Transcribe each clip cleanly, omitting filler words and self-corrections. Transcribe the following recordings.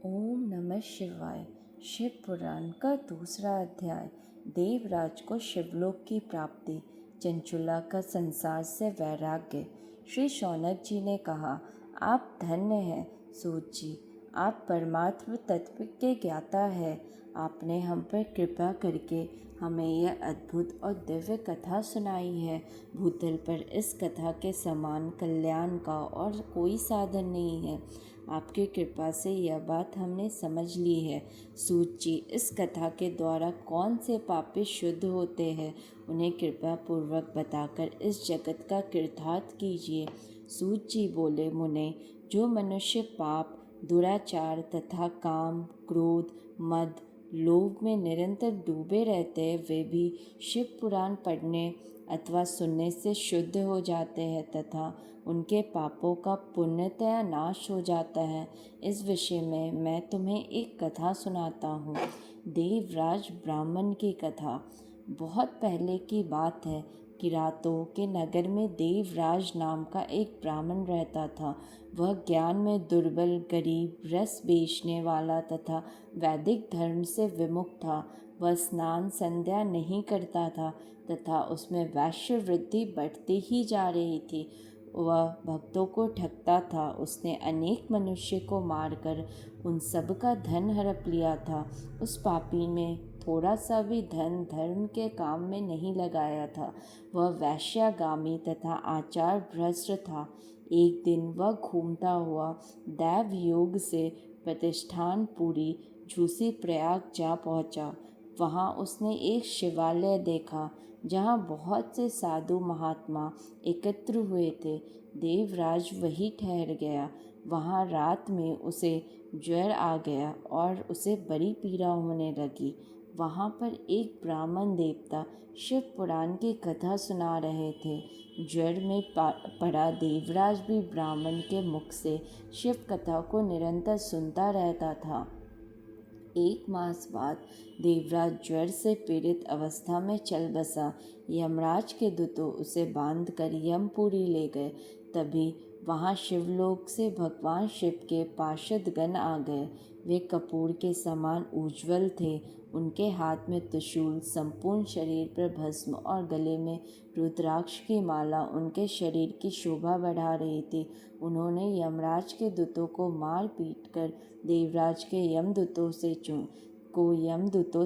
ओम नमः शिवाय। शिव पुराण का दूसरा अध्याय। देवराज को शिवलोक की प्राप्ति, चंचुला का संसार से वैराग्य। श्री शौनक जी ने कहा, आप धन्य हैं सूत जी, आप परमात्म तत्व के ज्ञाता है। आपने हम पर कृपा करके हमें यह अद्भुत और दिव्य कथा सुनाई है। भूतल पर इस कथा के समान कल्याण का और कोई साधन नहीं है। आपकी कृपा से यह बात हमने समझ ली है। सूत जी, इस कथा के द्वारा कौन से पापी शुद्ध होते हैं, उन्हें कृपा पूर्वक बताकर इस जगत का कृतार्थ कीजिए। सूत जी बोले, मुने, जो मनुष्य पाप, दुराचार तथा काम, क्रोध, मद, लोभ में निरंतर डूबे रहते हैं, वे भी शिव पुराण पढ़ने अथवा सुनने से शुद्ध हो जाते हैं तथा उनके पापों का पूर्णतया नाश हो जाता है। इस विषय में मैं तुम्हें एक कथा सुनाता हूँ। देवराज ब्राह्मण की कथा। बहुत पहले की बात है। किरातों के नगर में देवराज नाम का एक ब्राह्मण रहता था। वह ज्ञान में दुर्बल, गरीब, रस बेचने वाला तथा वैदिक धर्म से विमुख था। वह स्नान संध्या नहीं करता था तथा उसमें वैश्य वृद्धि बढ़ती ही जा रही थी। वह भक्तों को ठगता था। उसने अनेक मनुष्य को मारकर उन सब का धन हड़प लिया था। उस पापी ने थोड़ा सा भी धन धर्म के काम में नहीं लगाया था। वह वैश्यागामी तथा आचार भ्रष्ट था। एक दिन वह घूमता हुआ दैव योग से प्रतिष्ठानपुरी झूसी प्रयाग जा पहुंचा। वहां उसने एक शिवालय देखा जहाँ बहुत से साधु महात्मा एकत्र हुए थे। देवराज वहीं ठहर गया। वहाँ रात में उसे ज्वर आ गया और उसे बड़ी पीड़ा होने लगी। वहाँ पर एक ब्राह्मण देवता शिव पुराण की कथा सुना रहे थे। ज्वर में पड़ा देवराज भी ब्राह्मण के मुख से शिव कथा को निरंतर सुनता रहता था। एक मास बाद देवराज ज्वर से पीड़ित अवस्था में चल बसा। यमराज के दूतों उसे बांधकर यमपुरी ले गए। तभी वहाँ शिवलोक से भगवान शिव के पार्षद गण आ गए। वे कपूर के समान उज्ज्वल थे। उनके हाथ में त्रिशूल, संपूर्ण शरीर पर भस्म और गले में रुद्राक्ष की माला उनके शरीर की शोभा बढ़ा रही थी। उन्होंने यमराज के दूतों को मार पीट कर देवराज के यमदूतों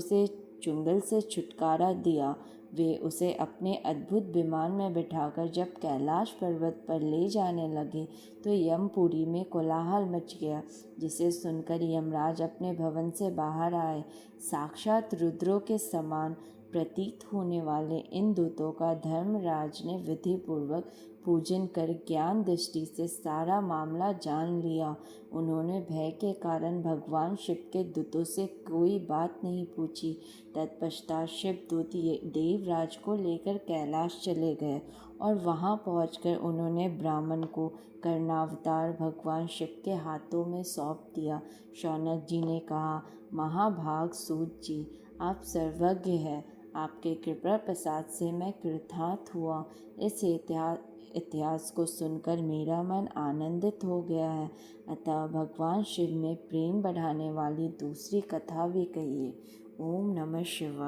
से चुंगल से छुटकारा दिया। वे उसे अपने अद्भुत विमान में बिठाकर जब कैलाश पर्वत पर ले जाने लगे तो यमपुरी में कोलाहल मच गया, जिसे सुनकर यमराज अपने भवन से बाहर आए। साक्षात रुद्रों के समान प्रतीत होने वाले इन दूतों का धर्मराज ने विधि पूर्वक पूजन कर ज्ञान दृष्टि से सारा मामला जान लिया। उन्होंने भय के कारण भगवान शिव के दूतों से कोई बात नहीं पूछी। तत्पश्चात शिव दूत देवराज को लेकर कैलाश चले गए और वहां पहुंचकर उन्होंने ब्राह्मण को कर्णावतार भगवान शिव के हाथों में सौंप दिया। शौनक जी ने कहा, महाभाग सूत जी, आप सर्वज्ञ हैं। आपके कृपा प्रसाद से मैं कृतार्थ हुआ। इस इतिहास को सुनकर मेरा मन आनंदित हो गया है। अतः भगवान शिव में प्रेम बढ़ाने वाली दूसरी कथा भी कहिए। ओम नमः शिवाय।